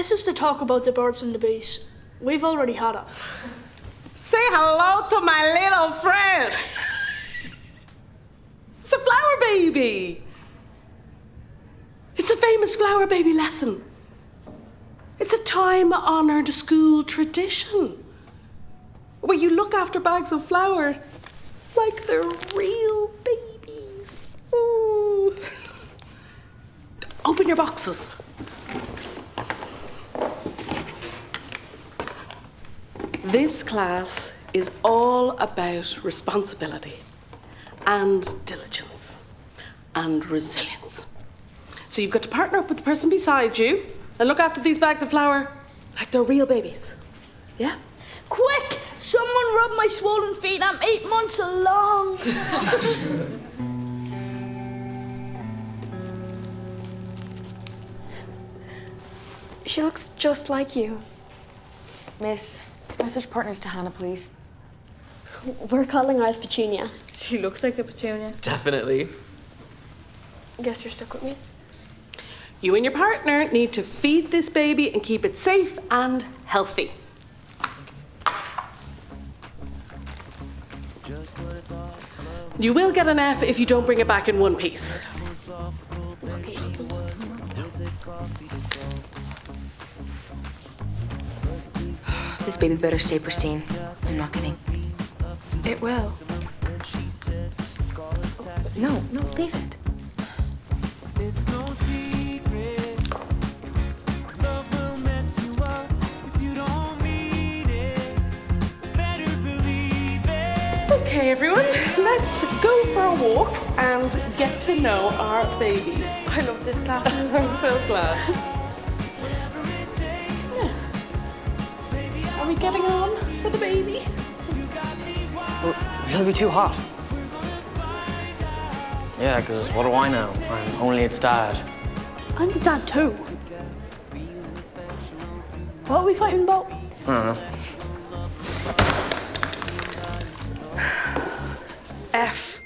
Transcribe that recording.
This is to talk about the birds and the bees. We've already had it. Say hello to my little friend. It's a flower baby. It's a famous flower baby lesson. It's a time-honored school tradition where you look after bags of flour like they're real babies. Ooh. Open your boxes. This class is all about responsibility and diligence and resilience. So you've got to partner up with the person beside you and look after these bags of flour like they're real babies. Yeah? Quick! Someone rub my swollen feet. I'm 8 months along. She looks just like you. Miss, can I switch partners to Hannah, please? We're calling her as Petunia. She looks like a petunia. Definitely. Guess you're stuck with me. You and your partner need to feed this baby and keep it safe and healthy. You will get an F if you don't bring it back in one piece. This baby better stay pristine. I'm not kidding. It will. No, leave it. It's no secret. Love will mess you up if you don't mean it. Better believe it. Okay, everyone, let's go for a walk and get to know our babies. I love this class. I'm so glad. Yeah. Are we getting on for the baby? It'll be too hot. Yeah, because what do I know? I'm only its dad. I'm the dad too. What are we fighting about? I don't know. F.